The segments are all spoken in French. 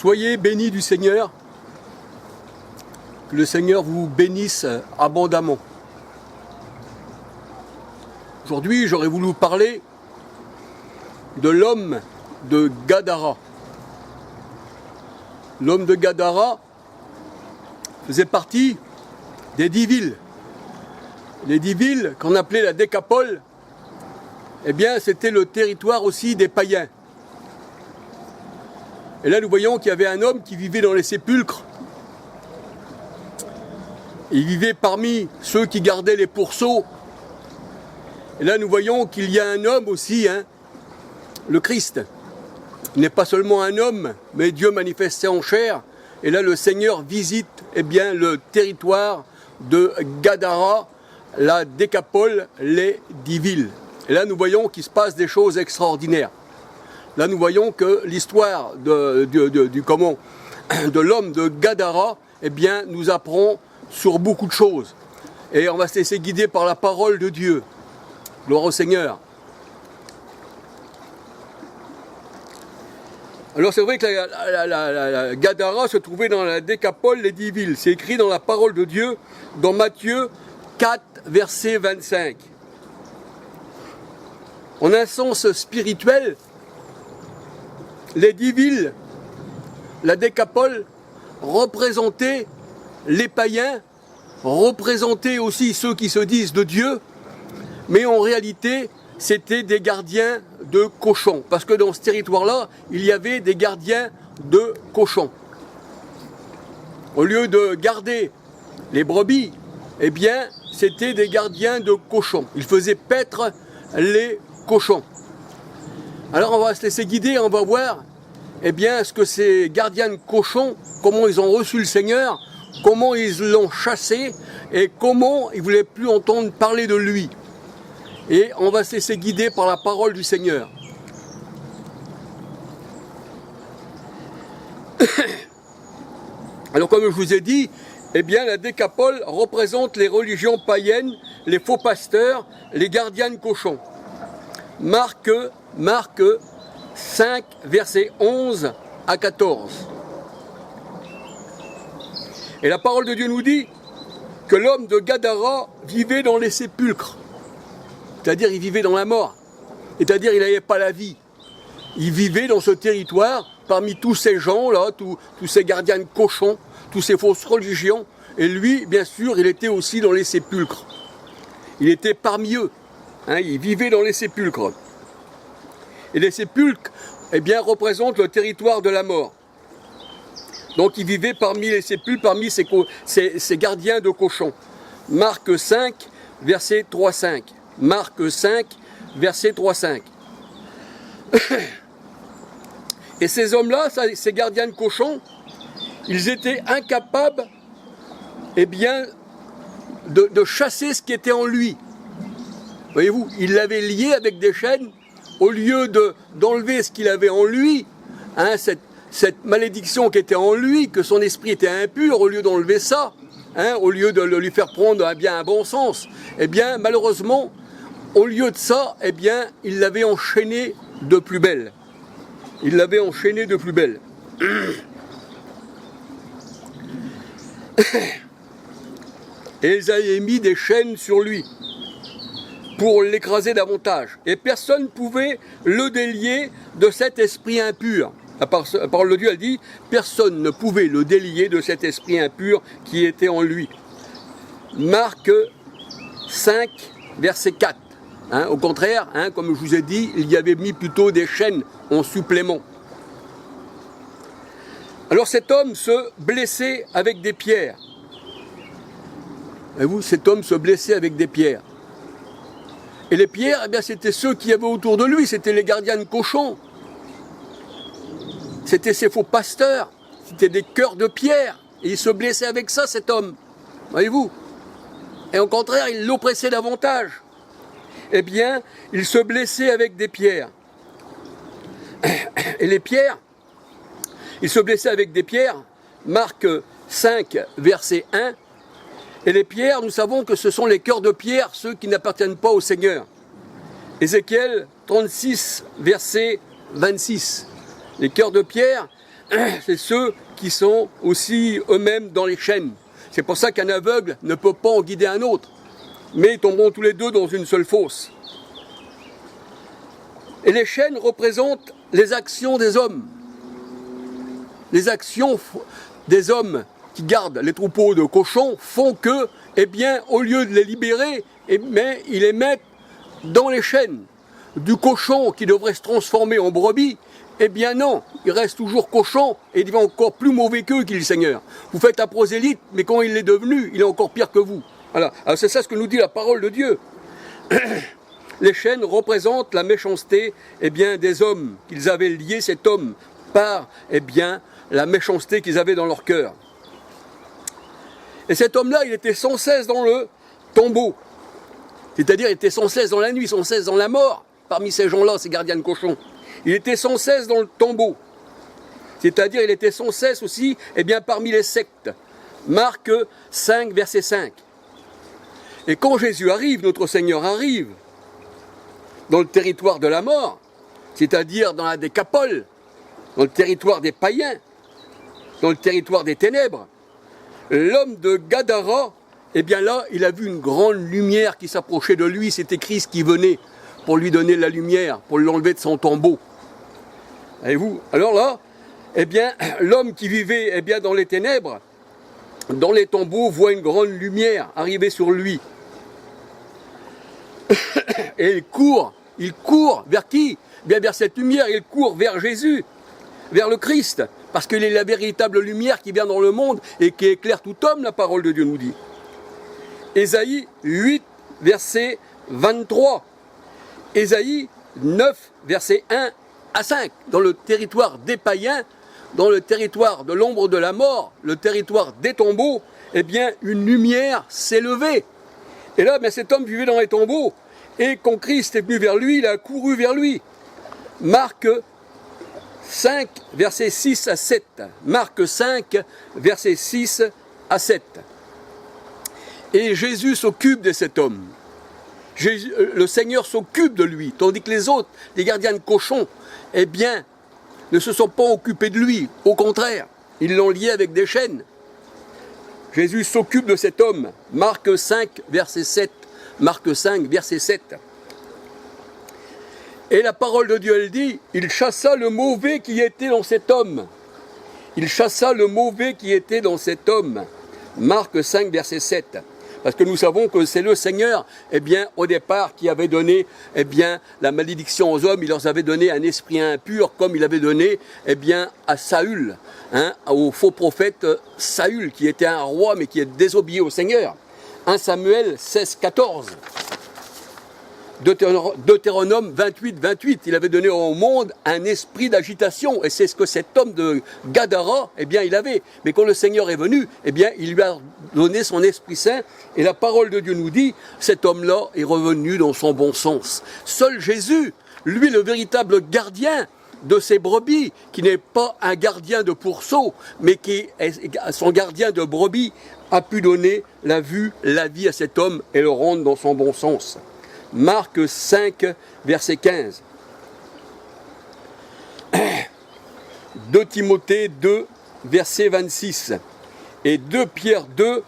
Soyez bénis du Seigneur, que le Seigneur vous bénisse abondamment. Aujourd'hui, j'aurais voulu vous parler de l'homme de Gadara. L'homme de Gadara faisait partie des 10 villes. Les 10 villes qu'on appelait la Décapole, eh bien, c'était le territoire aussi des païens. Et là, nous voyons qu'il y avait un homme qui vivait dans les sépulcres. Il vivait parmi ceux qui gardaient les pourceaux. Et là, nous voyons qu'il y a un homme aussi, le Christ. Il n'est pas seulement un homme, mais Dieu manifesté en chair. Et là, le Seigneur visite le territoire de Gadara, la Décapole, les 10 villes. Et là, nous voyons qu'il se passe des choses extraordinaires. Là, nous voyons que l'histoire de l'homme de Gadara, nous apprend sur beaucoup de choses. Et on va se laisser guider par la parole de Dieu. Gloire au Seigneur. Alors c'est vrai que la Gadara se trouvait dans la Décapole, les 10 villes. C'est écrit dans la parole de Dieu, dans Matthieu 4, verset 25. En un sens spirituel, les 10 villes, la Décapole, représentaient les païens, représentaient aussi ceux qui se disent de Dieu, mais en réalité, c'était des gardiens de cochons. Parce que dans ce territoire-là, il y avait des gardiens de cochons. Au lieu de garder les brebis, c'était des gardiens de cochons. Ils faisaient paître les cochons. Alors on va se laisser guider, on va voir ce que ces gardiens de cochons, comment ils ont reçu le Seigneur, comment ils l'ont chassé et comment ils ne voulaient plus entendre parler de lui. Et on va se laisser guider par la parole du Seigneur. Alors comme je vous ai dit, la Décapole représente les religions païennes, les faux pasteurs, les gardiens de cochons. Marc 5, versets 11 à 14. Et la parole de Dieu nous dit que l'homme de Gadara vivait dans les sépulcres. C'est-à-dire il vivait dans la mort. C'est-à-dire il n'avait pas la vie. Il vivait dans ce territoire parmi tous ces gens-là, tous ces gardiens de cochons, tous ces fausses religions. Et lui, bien sûr, il était aussi dans les sépulcres. Il était parmi eux. Il vivait dans les sépulcres. Et les sépulcres, représentent le territoire de la mort. Donc il vivait parmi les sépulcres, parmi ces gardiens de cochons. Marc 5, verset 3-5. Marc 5, verset 3-5. Et ces hommes-là, ces gardiens de cochons, ils étaient incapables de chasser ce qui était en lui. Voyez-vous, il l'avait lié avec des chaînes, au lieu d'enlever ce qu'il avait en lui, cette malédiction qui était en lui, que son esprit était impur, au lieu d'enlever ça, au lieu de lui faire prendre un bon sens, malheureusement, au lieu de ça, il l'avait enchaîné de plus belle. Il l'avait enchaîné de plus belle. Et ils avaient mis des chaînes sur lui pour l'écraser davantage. Et personne ne pouvait le délier de cet esprit impur. La parole de Dieu, elle dit, personne ne pouvait le délier de cet esprit impur qui était en lui. Marc 5, verset 4. Au contraire, comme je vous ai dit, il y avait mis plutôt des chaînes en supplément. Alors cet homme se blessait avec des pierres. Voyez-vous, cet homme se blessait avec des pierres. Et les pierres, c'était ceux qui avaient autour de lui, c'était les gardiens de cochons. C'était ces faux pasteurs, c'était des cœurs de pierre. Et il se blessait avec ça, cet homme. Voyez-vous. Et au contraire, il l'oppressait davantage. Il se blessait avec des pierres. Et les pierres, il se blessait avec des pierres. Marc 5, verset 1. Et les pierres, nous savons que ce sont les cœurs de pierre, ceux qui n'appartiennent pas au Seigneur. Ézéchiel 36, verset 26. Les cœurs de pierre, c'est ceux qui sont aussi eux-mêmes dans les chaînes. C'est pour ça qu'un aveugle ne peut pas en guider un autre, mais ils tomberont tous les deux dans une seule fosse. Et les chaînes représentent les actions des hommes. Les actions des hommes qui gardent les troupeaux de cochons font que, eh bien, au lieu de les libérer, eh bien, ils les mettent dans les chaînes. Du cochon qui devrait se transformer en brebis, eh bien non, il reste toujours cochon et il devient encore plus mauvais qu'eux qu'il est Seigneur. Vous faites un prosélyte, mais quand il est devenu, il est encore pire que vous. Voilà. Alors c'est ça ce que nous dit la parole de Dieu. Les chaînes représentent la méchanceté, eh bien, des hommes qu'ils avaient liés, cet homme, par, eh bien, la méchanceté qu'ils avaient dans leur cœur. Et cet homme-là, il était sans cesse dans le tombeau. C'est-à-dire, il était sans cesse dans la nuit, sans cesse dans la mort, parmi ces gens-là, ces gardiens de cochons. Il était sans cesse dans le tombeau. C'est-à-dire, il était sans cesse aussi, eh bien, parmi les sectes. Marc 5, verset 5. Et quand Jésus arrive, notre Seigneur arrive, dans le territoire de la mort, c'est-à-dire dans la Décapole, dans le territoire des païens, dans le territoire des ténèbres, l'homme de Gadara, eh bien là, il a vu une grande lumière qui s'approchait de lui. C'était Christ qui venait pour lui donner la lumière, pour l'enlever de son tombeau. Voyez-vous? Alors là, eh bien, l'homme qui vivait eh bien, dans les ténèbres, dans les tombeaux, voit une grande lumière arriver sur lui. Et il court vers qui? Bien vers cette lumière, il court vers Jésus, vers le Christ, parce qu'il est la véritable lumière qui vient dans le monde et qui éclaire tout homme, la parole de Dieu nous dit. Ésaïe 8, verset 23. Ésaïe 9, verset 1 à 5. Dans le territoire des païens, dans le territoire de l'ombre de la mort, le territoire des tombeaux, eh bien, une lumière s'est levée. Et là, cet homme vivait dans les tombeaux, et quand Christ est venu vers lui, il a couru vers lui. Marc 5, verset 6 à 7. Marc 5, verset 6 à 7. Et Jésus s'occupe de cet homme. Le Seigneur s'occupe de lui, tandis que les autres, les gardiens de cochons, eh bien, ne se sont pas occupés de lui. Au contraire, ils l'ont lié avec des chaînes. Jésus s'occupe de cet homme. Marc 5, verset 7. Marc 5, verset 7. Et la parole de Dieu, elle dit, il chassa le mauvais qui était dans cet homme. Il chassa le mauvais qui était dans cet homme. Marc 5, verset 7. Parce que nous savons que c'est le Seigneur, eh bien, au départ, qui avait donné, eh bien, la malédiction aux hommes. Il leur avait donné un esprit impur, comme il avait donné, eh bien, à Saül, au faux prophète Saül, qui était un roi, mais qui est désobéi au Seigneur. 1 Samuel 16, 14. Deutéronome 28, 28. Il avait donné au monde un esprit d'agitation. Et c'est ce que cet homme de Gadara, eh bien, il avait. Mais quand le Seigneur est venu, eh bien, il lui a donné son Esprit Saint. Et la parole de Dieu nous dit, cet homme-là est revenu dans son bon sens. Seul Jésus, lui, le véritable gardien de ces brebis, qui n'est pas un gardien de pourceau, mais qui est son gardien de brebis, a pu donner la vie à cet homme et le rendre dans son bon sens. Marc 5, verset 15. 2 Timothée 2, verset 26. Et 2 Pierre 2,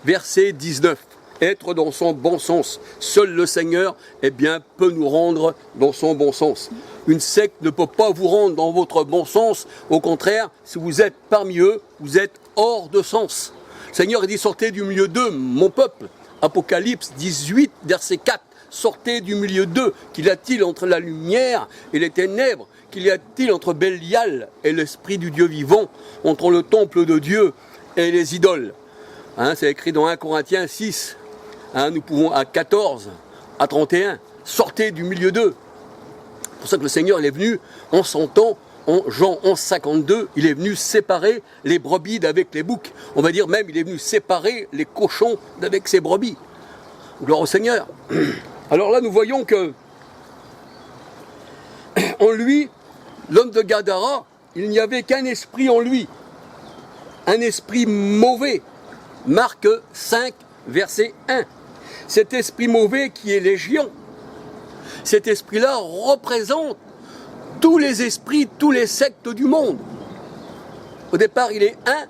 verset 19. Être dans son bon sens. Seul le Seigneur, eh bien, peut nous rendre dans son bon sens. Une secte ne peut pas vous rendre dans votre bon sens. Au contraire, si vous êtes parmi eux, vous êtes hors de sens. Le Seigneur dit, sortez du milieu d'eux, mon peuple. Apocalypse 18, verset 4. Sortez du milieu d'eux. Qu'y a-t-il entre la lumière et les ténèbres? Qu'y a-t-il entre Bélial et l'esprit du Dieu vivant? Entre le temple de Dieu et les idoles? C'est écrit dans 1 Corinthiens 6. Nous pouvons à 14, à 31. Sortez du milieu d'eux. C'est pour ça que le Seigneur il est venu en son temps. En Jean 11, 52, il est venu séparer les brebis d'avec les boucs. On va dire même, il est venu séparer les cochons d'avec ses brebis. Gloire au Seigneur. Alors là, nous voyons que en lui, l'homme de Gadara, il n'y avait qu'un esprit en lui. Un esprit mauvais. Marc 5, verset 1. Cet esprit mauvais qui est légion, cet esprit-là représente tous les esprits, tous les sectes du monde. Au départ, il est un,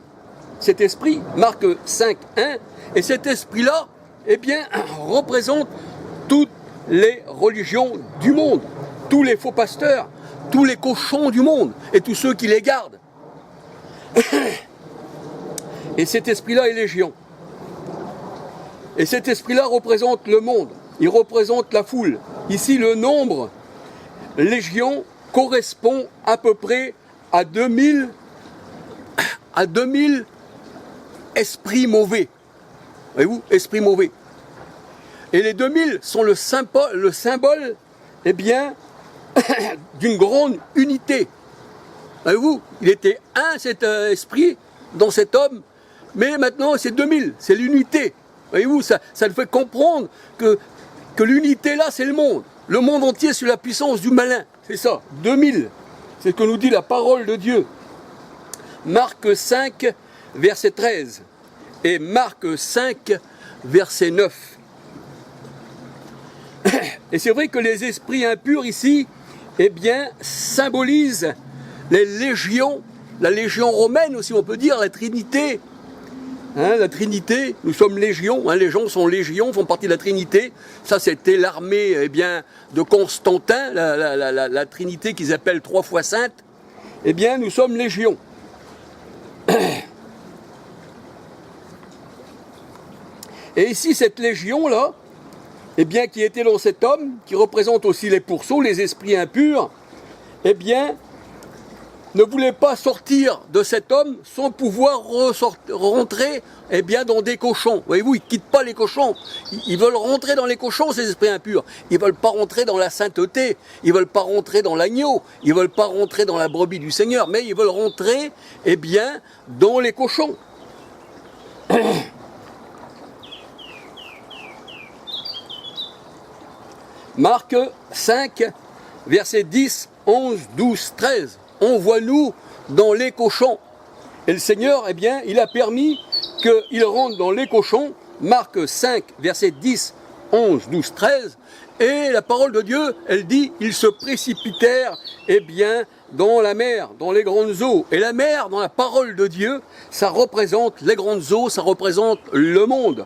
cet esprit, Marc 5, 1, et cet esprit-là, eh bien, représente toutes les religions du monde, tous les faux pasteurs, tous les cochons du monde, et tous ceux qui les gardent. Et cet esprit-là est légion. Et cet esprit-là représente le monde, il représente la foule. Ici, le nombre légion correspond à peu près à 2000 esprits mauvais. Voyez-vous, esprits mauvais. Et les 2000 sont le symbole eh bien, d'une grande unité. Voyez-vous, il était un, cet esprit, dans cet homme, mais maintenant c'est 2000, c'est l'unité. Voyez-vous, ça nous fait comprendre que l'unité là, c'est le monde. Le monde entier sous la puissance du malin. C'est ça, 2000. C'est ce que nous dit la parole de Dieu. Marc 5, verset 13. Et Marc 5, verset 9. Et c'est vrai que les esprits impurs ici, eh bien, symbolisent les légions, la légion romaine aussi, on peut dire, la Trinité. Hein, la Trinité, nous sommes légions, hein, les gens sont légions, font partie de la Trinité. Ça, c'était l'armée eh bien, de Constantin, la Trinité qu'ils appellent 3 fois sainte. Eh bien, nous sommes légions. Et ici, cette légion-là, eh bien, qui était dans cet homme, qui représente aussi les pourceaux, les esprits impurs, eh bien, ne voulait pas sortir de cet homme sans pouvoir rentrer eh bien, dans des cochons. Voyez-vous, ils ne quittent pas les cochons. Ils veulent rentrer dans les cochons, ces esprits impurs. Ils ne veulent pas rentrer dans la sainteté. Ils ne veulent pas rentrer dans l'agneau. Ils ne veulent pas rentrer dans la brebis du Seigneur. Mais ils veulent rentrer eh bien, dans les cochons. Marc 5, versets 10, 11, 12, 13. On voit nous dans les cochons. Et le Seigneur, eh bien, il a permis qu'il rentre dans les cochons. Marc 5, versets 10, 11, 12, 13. Et la parole de Dieu, elle dit, ils se précipitèrent, eh bien, dans la mer, dans les grandes eaux. Et la mer, dans la parole de Dieu, ça représente les grandes eaux, ça représente le monde.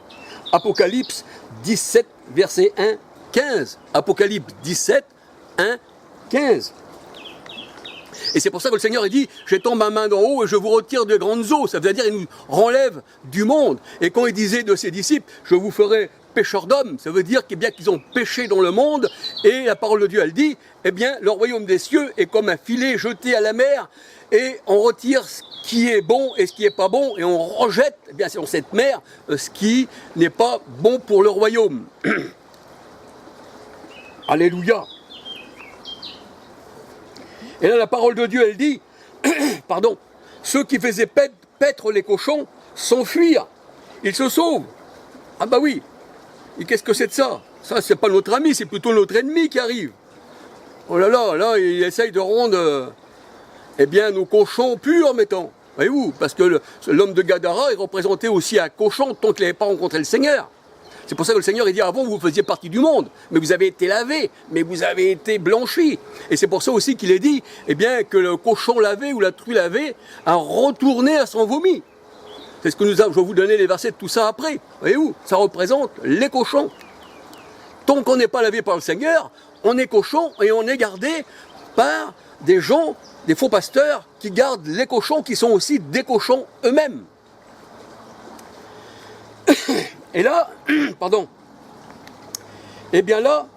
Apocalypse 17, verset 1, 15. Apocalypse 17, 1, 15. Et c'est pour ça que le Seigneur il dit, j'étends ma main d'en haut et je vous retire de grandes eaux. Ça veut dire, il nous renlève du monde. Et quand il disait de ses disciples, je vous ferai pécheurs d'hommes, ça veut dire qu'ils ont péché dans le monde. Et la parole de Dieu, elle dit, eh bien, le royaume des cieux est comme un filet jeté à la mer. Et on retire ce qui est bon et ce qui n'est pas bon. Et on rejette, eh bien, dans cette mer, ce qui n'est pas bon pour le royaume. Alléluia. Et là, la parole de Dieu, elle dit, pardon, ceux qui faisaient paître les cochons s'enfuirent. Ils se sauvent. Ah bah oui. Et qu'est-ce que c'est de ça? Ça, c'est pas notre ami, c'est plutôt notre ennemi qui arrive. Oh là là, là, il essaye de rendre, eh bien, nos cochons purs, mettons. Voyez-vous, parce que l'homme de Gadara est représenté aussi un cochon tant qu'il n'avait pas rencontré le Seigneur. C'est pour ça que le Seigneur il dit avant vous faisiez partie du monde, mais vous avez été lavés, mais vous avez été blanchis. Et c'est pour ça aussi qu'il est dit eh bien, que le cochon lavé ou la truie lavée a retourné à son vomi. C'est ce que je vais vous donner les versets de tout ça après. Voyez-vous, ça représente les cochons. Tant qu'on n'est pas lavé par le Seigneur, on est cochon et on est gardé par des gens, des faux pasteurs qui gardent les cochons qui sont aussi des cochons eux-mêmes. Et là, pardon, eh bien là,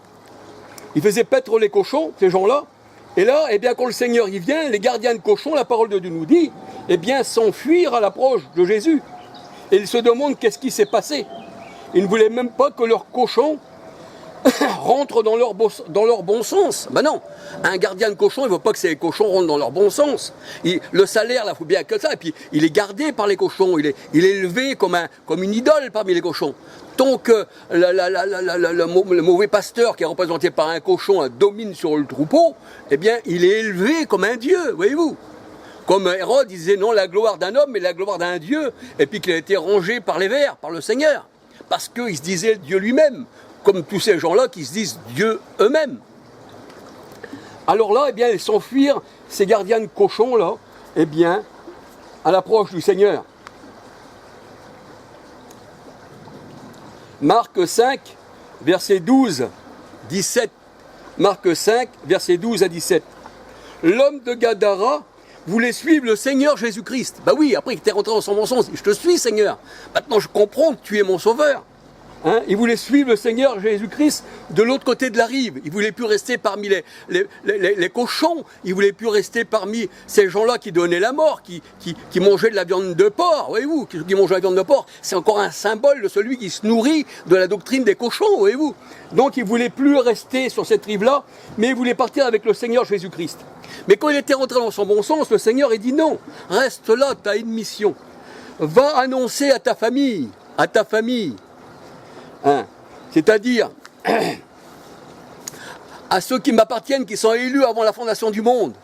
ils faisaient paître les cochons, ces gens-là, et là, eh bien quand le Seigneur y vient, les gardiens de cochons, la parole de Dieu nous dit, eh bien s'enfuir à l'approche de Jésus. Et ils se demandent qu'est-ce qui s'est passé. Ils ne voulaient même pas que leurs cochons rentrent dans leur bon sens. Ben non, un gardien de cochon, il ne veut pas que ces cochons rentrent dans leur bon sens. Le salaire, là, il faut bien que ça. Et puis, il est gardé par les cochons. Il est élevé comme une idole parmi les cochons. Tant que le mauvais pasteur, qui est représenté par un cochon, domine sur le troupeau, eh bien, il est élevé comme un dieu, voyez-vous. Comme Hérode disait, non, la gloire d'un homme, mais la gloire d'un dieu. Et puis qu'il a été rangé par les vers, par le Seigneur. Parce qu'il se disait Dieu lui-même. Comme tous ces gens-là qui se disent Dieu eux-mêmes. Alors là, eh bien, ils s'enfuirent, ces gardiens de cochons, là, eh bien, à l'approche du Seigneur. Marc 5, verset 12, 17. Marc 5, verset 12 à 17. L'homme de Gadara voulait suivre le Seigneur Jésus-Christ. Bah oui, après il était rentré dans son mensonge. Je te suis, Seigneur. Maintenant je comprends que tu es mon sauveur. Hein, il voulait suivre le Seigneur Jésus-Christ de l'autre côté de la rive. Il voulait plus rester parmi les cochons. Il voulait plus rester parmi ces gens-là qui donnaient la mort, qui mangeaient de la viande de porc. Voyez-vous, qui mangent la viande de porc, c'est encore un symbole de celui qui se nourrit de la doctrine des cochons. Voyez-vous. Donc il voulait plus rester sur cette rive-là, mais il voulait partir avec le Seigneur Jésus-Christ. Mais quand il était rentré dans son bon sens, le Seigneur il dit non, reste là, tu as une mission. Va annoncer à ta famille, hein, c'est-à-dire à ceux qui m'appartiennent, qui sont élus avant la fondation du monde,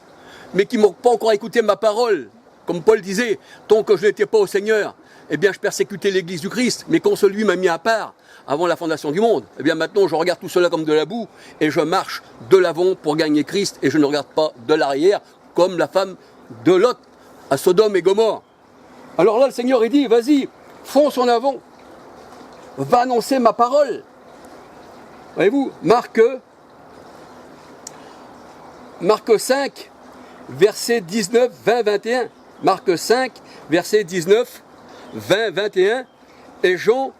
mais qui n'ont pas encore écouté ma parole, comme Paul disait, tant que je n'étais pas au Seigneur, eh bien je persécutais l'Église du Christ, mais quand celui m'a mis à part avant la fondation du monde, eh bien maintenant je regarde tout cela comme de la boue, et je marche de l'avant pour gagner Christ, et je ne regarde pas de l'arrière, comme la femme de Lot à Sodome et Gomorrhe. Alors là le Seigneur il dit, vas-y, fonce en avant, va annoncer ma parole. Voyez-vous, Marc 5, verset 19, 20, 21. Marc 5, verset 19, 20, 21. Et Jean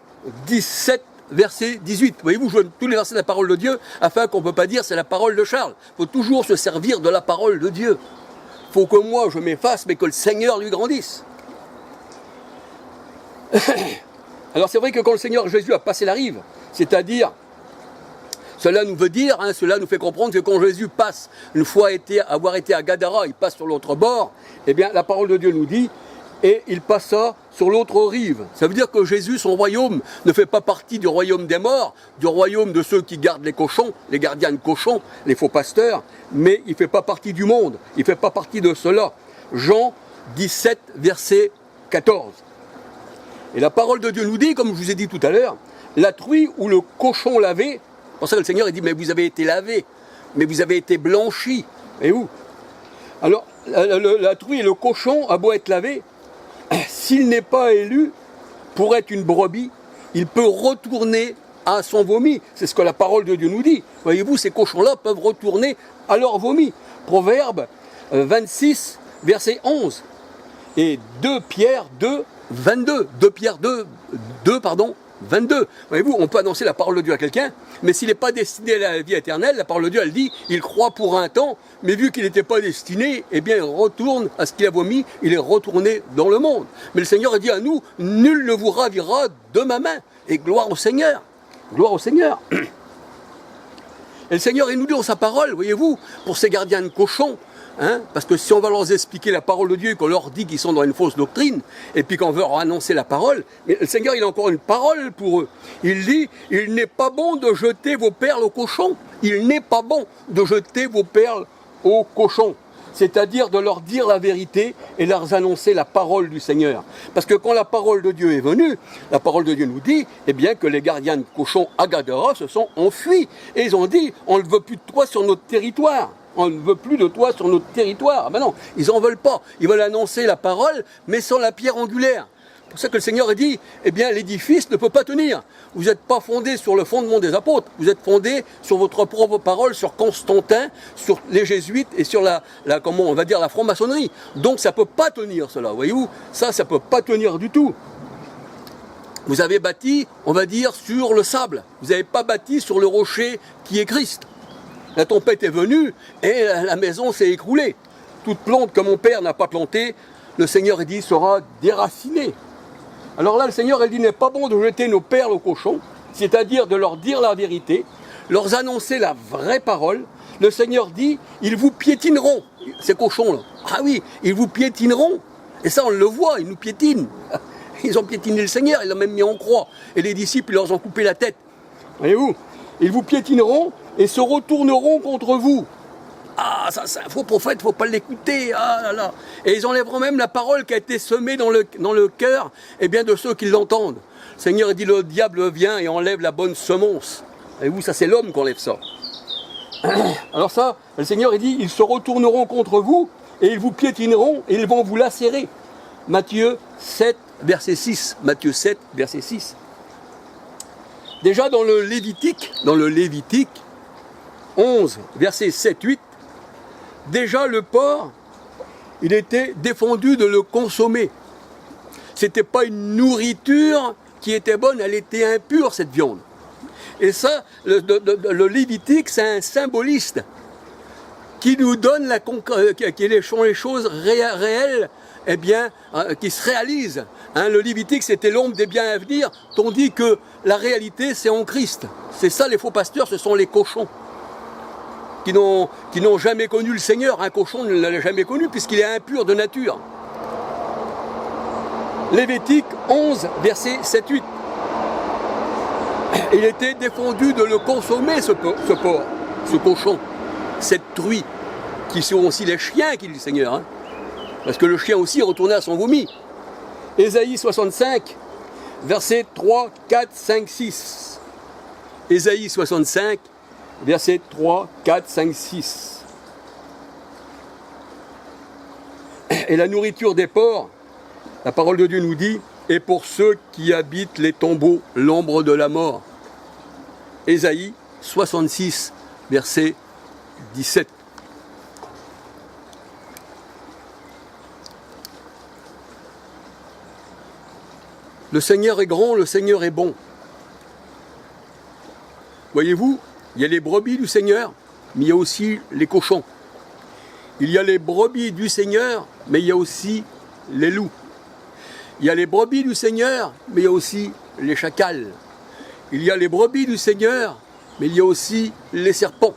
17, verset 18. Voyez-vous, je donne tous les versets de la parole de Dieu, afin qu'on ne peut pas dire c'est la parole de Charles. Il faut toujours se servir de la parole de Dieu. Il faut que moi je m'efface, mais que le Seigneur lui grandisse. Alors c'est vrai que quand le Seigneur Jésus a passé la rive, c'est-à-dire, cela nous veut dire, hein, cela nous fait comprendre que quand Jésus passe, une fois avoir été à Gadara, il passe sur l'autre bord, eh bien la parole de Dieu nous dit, et il passa sur l'autre rive. Ça veut dire que Jésus, son royaume, ne fait pas partie du royaume des morts, du royaume de ceux qui gardent les cochons, les gardiens de cochons, les faux pasteurs, mais il ne fait pas partie du monde, il ne fait pas partie de cela. Jean 17, verset 14. Et la parole de Dieu nous dit, comme je vous ai dit tout à l'heure, la truie ou le cochon lavé, c'est pour ça que le Seigneur il dit, mais vous avez été lavé, mais vous avez été blanchi. Et où? Alors, la truie et le cochon, a beau être lavé, s'il n'est pas élu pour être une brebis, il peut retourner à son vomi. C'est ce que la parole de Dieu nous dit. Voyez-vous, ces cochons-là peuvent retourner à leur vomi. Proverbe 26, verset 11. Et 2 Pierre 2, 22. 2 Pierre 2, 22. Voyez-vous, on peut annoncer la parole de Dieu à quelqu'un, mais s'il n'est pas destiné à la vie éternelle, la parole de Dieu, elle dit, il croit pour un temps, mais vu qu'il n'était pas destiné, eh bien, il retourne à ce qu'il a vomi, il est retourné dans le monde. Mais le Seigneur a dit à nous, nul ne vous ravira de ma main. Et gloire au Seigneur. Gloire au Seigneur. Et le Seigneur, il nous dit dans sa parole, voyez-vous, pour ces gardiens de cochons, hein, parce que si on va leur expliquer la parole de Dieu et qu'on leur dit qu'ils sont dans une fausse doctrine, et puis qu'on veut leur annoncer la parole, mais le Seigneur il a encore une parole pour eux. Il dit, il n'est pas bon de jeter vos perles aux cochons. Il n'est pas bon de jeter vos perles aux cochons. C'est-à-dire de leur dire la vérité et leur annoncer la parole du Seigneur. Parce que quand la parole de Dieu est venue, la parole de Dieu nous dit, eh bien que les gardiens de cochons à Gadara se sont enfuis. Et ils ont dit, on ne veut plus de toi sur notre territoire. On ne veut plus de toi sur notre territoire. Ben non, ils n'en veulent pas. Ils veulent annoncer la parole, mais sans la pierre angulaire. C'est pour ça que le Seigneur a dit, eh bien, l'édifice ne peut pas tenir. Vous n'êtes pas fondé sur le fondement des apôtres. Vous êtes fondé sur votre propre parole, sur Constantin, sur les jésuites et sur comment on va dire, la franc-maçonnerie. Donc ça ne peut pas tenir cela, voyez-vous. Ça ne peut pas tenir du tout. Vous avez bâti, on va dire, sur le sable. Vous n'avez pas bâti sur le rocher qui est Christ. La tempête est venue et la maison s'est écroulée. Toute plante que mon père n'a pas plantée, le Seigneur dit sera déracinée. Alors là, le Seigneur il dit n'est pas bon de jeter nos perles aux cochons, c'est-à-dire de leur dire la vérité, leur annoncer la vraie parole. Le Seigneur dit, ils vous piétineront, ces cochons-là. Ah oui, ils vous piétineront. Et ça, on le voit, ils nous piétinent. Ils ont piétiné le Seigneur, ils l'ont même mis en croix. Et les disciples, ils leur ont coupé la tête. Voyez-vous, ils vous piétineront et se retourneront contre vous. Ah, ça c'est un faux prophète, il ne faut pas l'écouter. Ah là là. Et ils enlèveront même la parole qui a été semée dans le cœur de ceux qui l'entendent. Le Seigneur dit, le diable vient et enlève la bonne semence. Et vous, ça c'est l'homme qui enlève ça. Alors ça, le Seigneur il dit, ils se retourneront contre vous et ils vous piétineront et ils vont vous lacérer. Matthieu 7, verset 6. Matthieu 7, verset 6. Déjà dans le Lévitique 11, verset 7, 8, déjà le porc, il était défendu de le consommer. C'était pas une nourriture qui était bonne, elle était impure cette viande. Et ça, le Lévitique, c'est un symboliste qui nous donne les choses réelles, eh bien, qui se réalisent. Hein, le Lévitique, c'était l'ombre des biens à venir, tandis que la réalité, c'est en Christ. C'est ça, les faux pasteurs, ce sont les cochons qui n'ont jamais connu le Seigneur. Un cochon ne l'a jamais connu puisqu'il est impur de nature. Lévitique 11, verset 7-8. Il était défendu de le consommer, ce porc, ce cochon, cette truie, qui sont aussi les chiens, qui dit le Seigneur. Hein, parce que le chien aussi retournait à son vomi. Ésaïe 65, versets 3, 4, 5, 6. Ésaïe 65, versets 3, 4, 5, 6. Et la nourriture des porcs, la parole de Dieu nous dit, et pour ceux qui habitent les tombeaux, l'ombre de la mort. Ésaïe 66, verset 17. Le Seigneur est grand, le Seigneur est bon. Voyez-vous, il y a les brebis du Seigneur, mais il y a aussi les cochons. Il y a les brebis du Seigneur, mais il y a aussi les loups. Il y a les brebis du Seigneur, mais il y a aussi les chacals. Il y a les brebis du Seigneur, mais il y a aussi les serpents.